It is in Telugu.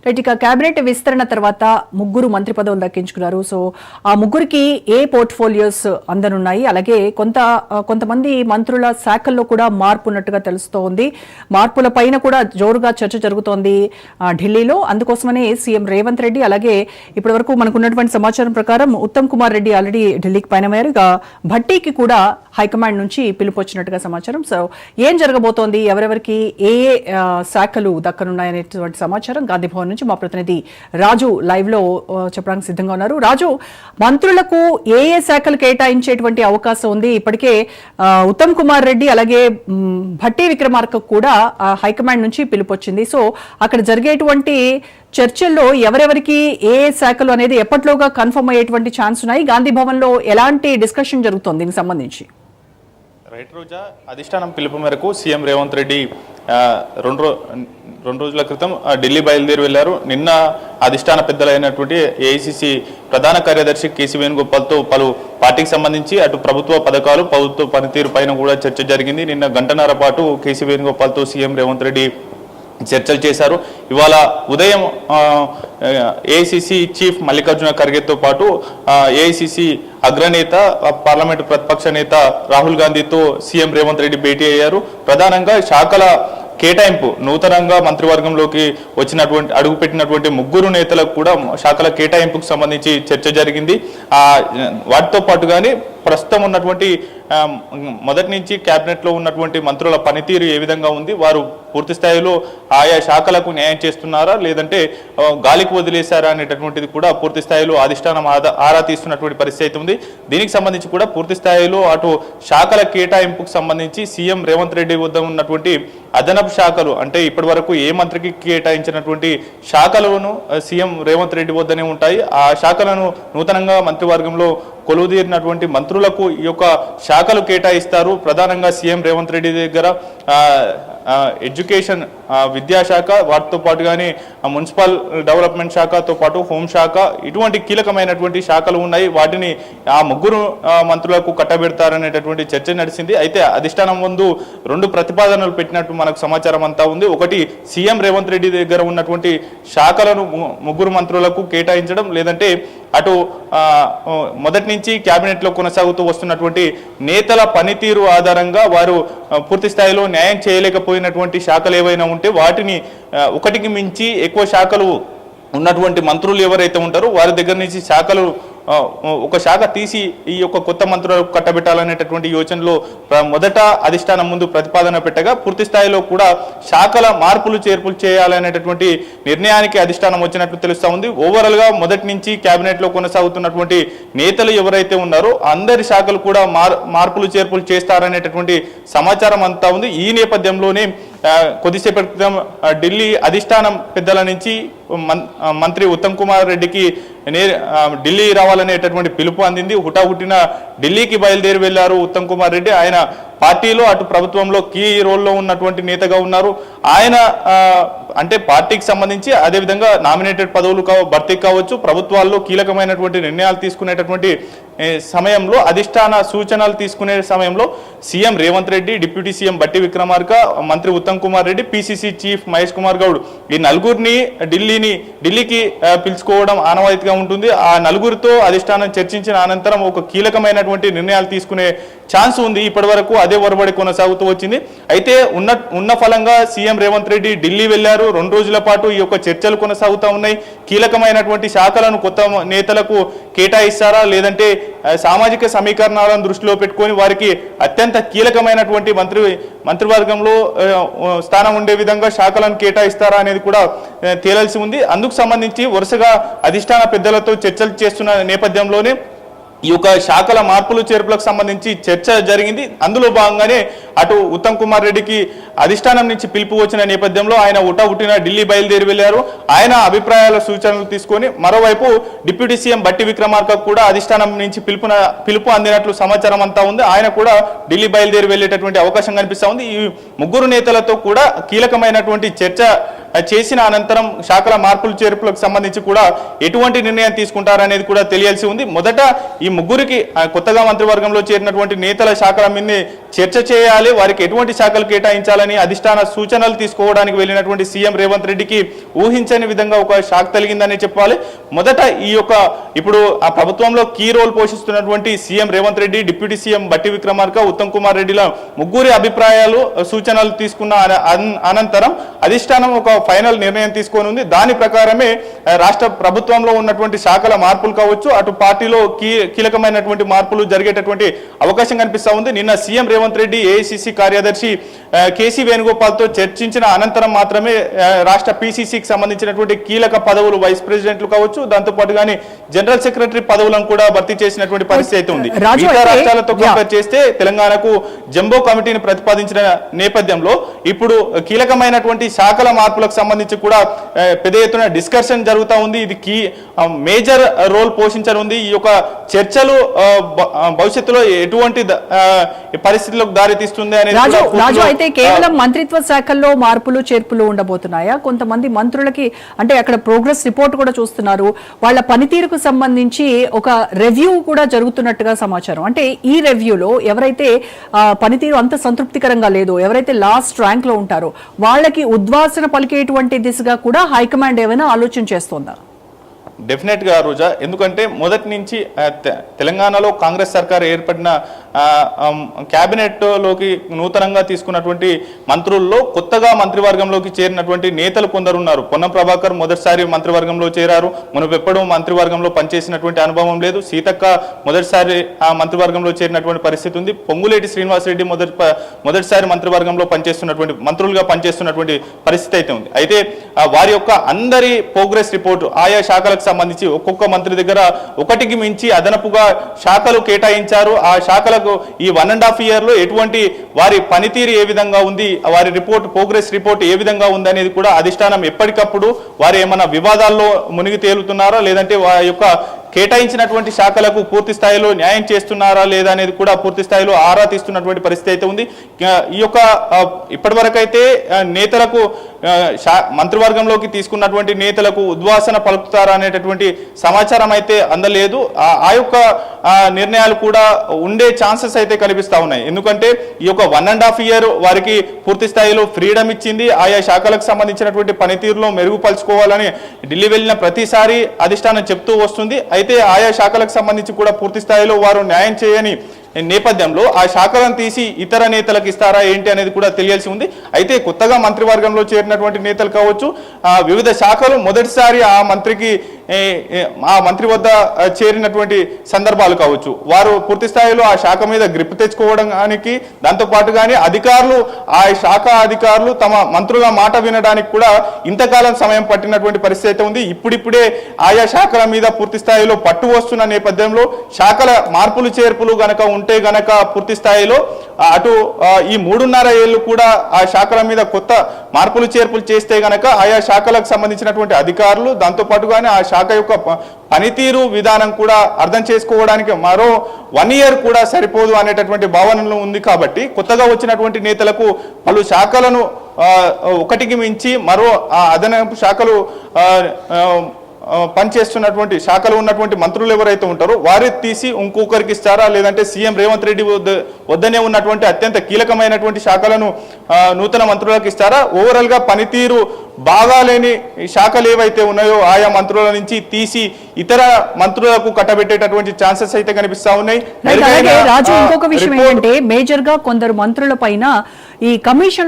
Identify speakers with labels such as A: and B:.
A: రైట్, ఇక కేబినెట్ విస్తరణ తర్వాత ముగ్గురు మంత్రి పదవులు దక్కించుకున్నారు. సో ఆ ముగ్గురికి ఏ పోర్ట్ఫోలియోస్ అందనున్నాయి, అలాగే కొంతమంది మంత్రుల శాఖల్లో కూడా మార్పు ఉన్నట్టుగా తెలుస్తోంది. మార్పుల పైన కూడా జోరుగా చర్చ జరుగుతోంది ఢిల్లీలో. అందుకోసమనే సీఎం రేవంత్ రెడ్డి, అలాగే ఇప్పటి వరకు మనకున్నటువంటి సమాచారం ప్రకారం ఉత్తమ్ కుమార్ రెడ్డి ఆల్రెడీ ఢిల్లీకి పయనమయ్యారు. ఇక భట్టీకి కూడా హైకమాండ్ నుంచి పిలుపు వచ్చినట్టుగా సమాచారం. సో ఏం జరగబోతోంది, ఎవరెవరికి ఏ శాఖలు దక్కనున్నాయనేటువంటి సమాచారం గాంధీ భవన్ నుంచి మా ప్రతినిధి రాజు లైవ్ లో చెప్పడానికి సిద్ధంగా ఉన్నారు. రాజు, మంత్రులకు ఏ ఏ శాఖలు కేటాయించేటువంటి అవకాశం ఉంది? ఇప్పటికే ఉత్తమ్ కుమార్ రెడ్డి అలాగే భట్టి విక్రమార్క కూడా హైకమాండ్ నుంచి పిలుపు వచ్చింది. సో అక్కడ జరిగేటువంటి చర్చల్లో ఎవరెవరికి ఏ శాఖలు అనేది ఎప్పట్లోగా కన్ఫర్మ్ అయ్యేటువంటి ఛాన్స్ ఉన్నాయి? గాంధీ భవన్ లో ఎలాంటి డిస్కషన్ జరుగుతోంది దీనికి సంబంధించి?
B: రైట్ రోజా, అధిష్టానం పిలుపు మేరకు సీఎం రేవంత్ రెడ్డి రెండు రోజుల క్రితం ఢిల్లీ బయలుదేరి వెళ్లారు. నిన్న అధిష్టాన పెద్దలైనటువంటి ఏఐసిసి ప్రధాన కార్యదర్శి కేసీ వేణుగోపాల్తో పలు పార్టీకి సంబంధించి అటు ప్రభుత్వ పథకాలు, ప్రభుత్వ పనితీరు పైన కూడా చర్చ జరిగింది. నిన్న గంటన్నర పాటు కేసీ వేణుగోపాల్తో సీఎం రేవంత్ రెడ్డి చర్చలు చేశారు. ఇవాళ ఉదయం ఏఐసిసి చీఫ్ మల్లికార్జున ఖర్గేతో పాటు ఏఐసిసి అగ్రనేత, పార్లమెంటు ప్రతిపక్ష నేత రాహుల్ గాంధీతో సీఎం రేవంత్ రెడ్డి భేటీ అయ్యారు. ప్రధానంగా శాఖల కేటాయింపు, నూతనంగా మంత్రివర్గంలోకి అడుగుపెట్టినటువంటి ముగ్గురు నేతలకు కూడా శాఖల కేటాయింపుకు సంబంధించి చర్చ జరిగింది. వాటితో పాటుగానే ప్రస్తుతం ఉన్నటువంటి మొదటి నుంచి క్యాబినెట్లో ఉన్నటువంటి మంత్రుల పనితీరు ఏ విధంగా ఉంది, వారు పూర్తి స్థాయిలో ఆయా శాఖలకు న్యాయం చేస్తున్నారా లేదంటే గాలికి వదిలేశారా అనేటటువంటిది కూడా పూర్తి స్థాయిలో అధిష్టానం ఆరా తీస్తున్నటువంటి పరిస్థితి ఉంది. దీనికి సంబంధించి కూడా పూర్తి స్థాయిలో అటు శాఖల కేటాయింపుకు సంబంధించి సీఎం రేవంత్ రెడ్డి వద్ద ఉన్నటువంటి అదనపు శాఖలు, అంటే ఇప్పటి వరకు ఏ మంత్రికి కేటాయించినటువంటి శాఖలను సీఎం రేవంత్ రెడ్డి వద్దనే ఉంటాయి. ఆ శాఖలను నూతనంగా మంత్రివర్గంలో కొలువుదీరినటువంటి మంత్రులకు ఈ యొక్క శాఖలు కేటాయిస్తారు. ప్రధానంగా సీఎం రేవంత్ రెడ్డి దగ్గర ఎడ్యుకేషన్, విద్యాశాఖ, వాటితో పాటుగానే మున్సిపల్ డెవలప్మెంట్ శాఖతో పాటు హోంశాఖ, ఇటువంటి కీలకమైనటువంటి శాఖలు ఉన్నాయి. వాటిని ఆ ముగ్గురు మంత్రులకు కట్టబెడతారనేటటువంటి చర్చ నడిచింది. అయితే అధిష్టానం ముందు రెండు ప్రతిపాదనలు పెట్టినట్టు మనకు సమాచారం అంతా ఉంది. ఒకటి, సీఎం రేవంత్ రెడ్డి దగ్గర ఉన్నటువంటి శాఖలను ముగ్గురు మంత్రులకు కేటాయించడం, లేదంటే అటు మొదటి నుంచి క్యాబినెట్లో కొనసాగుతూ వస్తున్నటువంటి నేతల పనితీరు ఆధారంగా వారు పూర్తి స్థాయిలో న్యాయం చేయలేకపోయినటువంటి శాఖలు ఏవైనా ఉంటే వాటిని ఒకటికి మించి ఎక్కువ శాఖలు ఉన్నటువంటి మంత్రులు ఎవరైతే ఉంటారో వారి దగ్గర నుంచి శాఖలు ఒక శాఖ తీసి ఈ యొక్క కొత్త మంత్రులకు కట్టబెట్టాలనేటటువంటి యోచనలో మొదట అధిష్టానం ముందు ప్రతిపాదన పెట్టగా పూర్తి స్థాయిలో కూడా శాఖల మార్పులు చేర్పులు చేయాలనేటటువంటి నిర్ణయానికి అధిష్టానం వచ్చినట్లు తెలుస్తూ ఉంది. ఓవరాల్గా మొదటి నుంచి క్యాబినెట్లో కొనసాగుతున్నటువంటి నేతలు ఎవరైతే ఉన్నారో అందరి శాఖలు కూడా మార్పులు చేర్పులు చేస్తారనేటటువంటి సమాచారం అంతా ఉంది. ఈ నేపథ్యంలోనే కొద్దిసేపటి క్రితం ఢిల్లీ అధిష్టానం పెద్దల నుంచి మంత్రి ఉత్తమ్ కుమార్ రెడ్డికి ఢిల్లీ రావాలనేటటువంటి పిలుపు అందింది. హుటాహుటిన ఢిల్లీకి బయలుదేరి వెళ్లారు ఉత్తమ్ కుమార్ రెడ్డి. ఆయన పార్టీలో అటు ప్రభుత్వంలో కీ రోల్లో ఉన్నటువంటి నేతగా ఉన్నారు. ఆయన అంటే పార్టీకి సంబంధించి అదేవిధంగా నామినేటెడ్ పదవులు భర్తీ కావచ్చు, ప్రభుత్వాల్లో కీలకమైనటువంటి నిర్ణయాలు తీసుకునేటటువంటి సమయంలో, అధిష్టాన సూచనలు తీసుకునే సమయంలో CM Revanth Reddy, deputy CM Bhatti Vikramarka, మంత్రి ఉత్తమ్ కుమార్ రెడ్డి, పిసిసి చీఫ్ మహేష్ కుమార్ గౌడ్, ఈ నలుగురిని ఢిల్లీకి పిలుచుకోవడం ఆనవాయితీగా ఉంటుంది. ఆ నలుగురితో అధిష్టానం చర్చించిన అనంతరం ఒక కీలకమైనటువంటి నిర్ణయాలు తీసుకునే ఛాన్స్ ఉంది. ఇప్పటి వరకు అదే ఒరబడి కొనసాగుతూ వచ్చింది. అయితే ఉన్న ఫలంగా సీఎం రేవంత్ రెడ్డి ఢిల్లీ వెళ్లారు. 2 రోజుల పాటు ఈ యొక్క చర్చలు కొనసాగుతూ ఉన్నాయి. కీలకమైనటువంటి శాఖలను కొత్త నేతలకు కేటాయిస్తారా లేదంటే సామాజిక సమీకరణాలను దృష్టిలో పెట్టుకొని వారికి అత్యంత కీలకమైనటువంటి మంత్రివర్గంలో స్థానం ఉండే విధంగా శాఖలను కేటాయిస్తారా అనేది కూడా తేలాల్సి ఉంది. అందుకు సంబంధించి వరుసగా అధిష్టాన పెద్దలతో చర్చలు చేస్తున్న నేపథ్యంలోనే ఈ యొక్క శాఖల మార్పులు చేర్పులకు సంబంధించి చర్చ జరిగింది. అందులో భాగంగానే అటు ఉత్తమ్ కుమార్ రెడ్డికి అధిష్టానం నుంచి పిలుపు వచ్చిన నేపథ్యంలో ఆయన ఉట్టిన ఢిల్లీ బయలుదేరి వెళ్లారు. ఆయన అభిప్రాయాల సూచనలు తీసుకొని మరోవైపు డిప్యూటీ సీఎం భట్టి విక్రమార్క కూడా అధిష్టానం నుంచి పిలుపు అందినట్లు సమాచారం అంతా ఉంది. ఆయన కూడా ఢిల్లీ బయలుదేరి వెళ్లేటటువంటి అవకాశం కనిపిస్తా ఉంది. ఈ ముగ్గురు నేతలతో కూడా కీలకమైనటువంటి చర్చ చేసిన అనంతరం శాఖల మార్పులు చేర్పులకు సంబంధించి కూడా ఎటువంటి నిర్ణయం తీసుకుంటారనేది కూడా తెలియాల్సి ఉంది. మొదట ఈ ముగ్గురికి కొత్తగా మంత్రివర్గంలో చేరినటువంటి నేతల శాఖల మీద చర్చ చేయాలి, వారికి ఎటువంటి శాఖలు కేటాయించాలని అధిష్టాన సూచనలు తీసుకోవడానికి వెళ్ళినటువంటి సీఎం రేవంత్ రెడ్డికి ఊహించని విధంగా ఒక షాక్ తగిలిందని చెప్పాలి. మొదట ఈ యొక్క ఇప్పుడు ఆ ప్రభుత్వంలో కీ రోల్ పోషిస్తున్నటువంటి CM Revanth Reddy, deputy CM Bhatti Vikramarka, Uttam Kumar రెడ్డిల ముగ్గురి అభిప్రాయాలు సూచనలు తీసుకున్న అనంతరం అధిష్టానం ఒక ఫైనల్ నిర్ణయం తీసుకొని ఉంది. దాని ప్రకారమే రాష్ట్ర ప్రభుత్వంలో ఉన్నటువంటి శాఖల మార్పులు కావచ్చు, అటు పార్టీలో కీలకమైనటువంటి మార్పులు జరిగేటటువంటి అవకాశం కనిపిస్తా ఉంది. నిన్న సీఎం రేవంత్ రెడ్డి ఏఐసిసి కార్యదర్శి కేసీ వేణుగోపాల్తో చర్చించిన అనంతరం మాత్రమే రాష్ట్ర పిసిసికి సంబంధించినటువంటి కీలక పదవులు వైస్ ప్రెసిడెంట్లు కావచ్చు, దాంతో పాటుగానే జనరల్ సెక్రటరీ పదవులను కూడా భర్తీ చేసినటువంటి పరిస్థితి అయితే ఉంది. మిగతా రాష్ట్రాలతో కంపేర్ చేస్తే తెలంగాణకు జంబో కమిటీని ప్రతిపాదించిన నేపథ్యంలో ఇప్పుడు కీలకమైనటువంటి శాఖల మార్పులకు సంబంధించి కూడా పెద్ద ఎత్తున డిస్కషన్ జరుగుతూ ఉంది. ఇది మేజర్ రోల్ పోషించనుంది. ఈ యొక్క చర్చలు భవిష్యత్తులో ఎటువంటి పరిస్థితులకు దారి తీస్తుంది అనేది
A: రాజు, అయితే కేవలం మంత్రిత్వ శాఖల్లో మార్పులు చేర్పులు ఉండబోతున్నాయా? కొంతమంది మంత్రులకి అంటే అక్కడ ప్రోగ్రెస్ రిపోర్ట్ కూడా చూస్తున్నారు, వాళ్ళ పనితీరుకు సంబంధించి ఒక రివ్యూ కూడా జరుగుతున్నట్టుగా సమాచారం. అంటే ఈ రివ్యూలో ఎవరైతే పనితీరు అంత సంతృప్తికరంగా లేదో, ఎవరైతే లాస్ట్ ర్యాంక్ లో ఉంటారో వాళ్ళకి ఉద్వాసన పలికేటువంటి దిశగా కూడా హైకమాండ్ ఏమైనా ఆలోచన చేస్తోందా?
B: డెఫినెట్ గా రోజా, ఎందుకంటే మొదటి నుంచి తెలంగాణలో కాంగ్రెస్ సర్కార్ ఏర్పడిన క్యాబినెట్ లోకి నూతనంగా తీసుకున్నటువంటి మంత్రుల్లో కొత్తగా మంత్రివర్గంలోకి చేరినటువంటి నేతలు కొందరు ఉన్నారు. పొన్నం ప్రభాకర్ మొదటిసారి మంత్రివర్గంలో చేరారు, మునుపెప్పుడు మంత్రివర్గంలో పనిచేసినటువంటి అనుభవం లేదు. సీతక్క మొదటిసారి ఆ మంత్రివర్గంలో చేరినటువంటి పరిస్థితి ఉంది. పొంగులేటి శ్రీనివాసరెడ్డి మొదటిసారి మంత్రివర్గంలో మంత్రులుగా పనిచేస్తున్నటువంటి పరిస్థితి అయితే ఉంది. అయితే వారి యొక్క అందరి ప్రోగ్రెస్ రిపోర్టు ఆయా శాఖలకు సంబంధించి ఒక్కొక్క మంత్రి దగ్గర ఒకటికి మించి అదనపుగా శాఖలు కేటాయించారు. ఆ శాఖలకు ఈ 1.5 year లో ఎటువంటి వారి పనితీరు ఏ విధంగా ఉంది, వారి ప్రోగ్రెస్ రిపోర్ట్ ఏ విధంగా ఉంది అనేది కూడా అధిష్టానం ఎప్పటికప్పుడు వారు ఏమైనా వివాదాల్లో మునిగి తేలుతున్నారా, లేదంటే వారి యొక్క కేటాయించినటువంటి శాఖలకు పూర్తి స్థాయిలో న్యాయం చేస్తున్నారా లేదా అనేది కూడా పూర్తి స్థాయిలో ఆరా తీస్తున్నటువంటి పరిస్థితి అయితే ఉంది. ఈ యొక్క ఇప్పటి వరకు అయితే నేతలకు మంత్రివర్గంలోకి తీసుకున్నటువంటి నేతలకు ఉద్వాసన పలుకుతారా అనేటటువంటి సమాచారం అయితే అందలేదు. ఆ యొక్క నిర్ణయాలు కూడా ఉండే ఛాన్సెస్ అయితే కనిపిస్తా ఉన్నాయి. ఎందుకంటే ఈ యొక్క 1.5 year వారికి పూర్తి స్థాయిలో ఫ్రీడమ్ ఇచ్చింది. ఆయా శాఖలకు సంబంధించినటువంటి పనితీరులో మెరుగుపరుచుకోవాలని ఢిల్లీ వెళ్ళిన ప్రతిసారి అధిష్టానం చెప్తూ వస్తుంది. అయితే ఆయా శాఖలకు సంబంధించి కూడా పూర్తి స్థాయిలో వారు న్యాయం చేయని నేపథ్యంలో ఆ శాఖలను తీసి ఇతర నేతలకు ఇస్తారా ఏంటి అనేది కూడా తెలియాల్సి ఉంది. అయితే కొత్తగా మంత్రివర్గంలో చేరినటువంటి నేతలు కావచ్చు, వివిధ శాఖలు మొదటిసారి ఆ మంత్రి వద్ద చేరినటువంటి సందర్భాలు కావచ్చు, వారు పూర్తి స్థాయిలో ఆ శాఖ మీద గ్రిప్ తెచ్చుకోవడానికి, దాంతో పాటుగానే అధికారులు ఆ శాఖ అధికారులు తమ మంత్రుల మాట వినడానికి కూడా ఇంతకాలం సమయం పట్టినటువంటి పరిస్థితి అయితే ఉంది. ఇప్పుడిప్పుడే ఆయా శాఖల మీద పూర్తి స్థాయిలో పట్టు వస్తున్న నేపథ్యంలో శాఖల మార్పులు చేర్పులు ఉంటే గనక పూర్తి స్థాయిలో అటు ఈ 3.5 ఏళ్ళు కూడా ఆ శాఖల మీద కొత్త మార్పులు చేర్పులు చేస్తే గనక ఆయా శాఖలకు సంబంధించినటువంటి అధికారులు, దాంతో పాటుగానే ఆ శాఖ యొక్క పనితీరు విధానం కూడా అర్థం చేసుకోవడానికి మరో 1 year కూడా సరిపోదు అనేటటువంటి భావనలు ఉంది. కాబట్టి కొత్తగా వచ్చినటువంటి నేతలకు పలు శాఖలను ఒకటికి మించి మరో అదనపు శాఖలు పనిచేస్తున్నటువంటి శాఖలు ఉన్నటువంటి మంత్రులు ఎవరైతే ఉంటారో వారి తీసి ఇంకొకరికి ఇస్తారా, లేదంటే సీఎం రేవంత్ రెడ్డి వద్దనే ఉన్నటువంటి అత్యంత కీలకమైనటువంటి శాఖలను నూతన మంత్రులకు ఇస్తారా? ఓవరాల్ గా పనితీరు బాగాలేని శాఖలు ఏవైతే ఉన్నాయో ఆయా మంత్రుల నుంచి తీసి ఇతర మంత్రులకు కట్టబెట్టేటటువంటి ఛాన్సెస్ అయితే కనిపిస్తా ఉన్నాయి.
A: రాజు, ఇంకొక విషయం ఏంటంటే మేజర్ గా కొందరు మంత్రుల పైన ఈ కమిషన్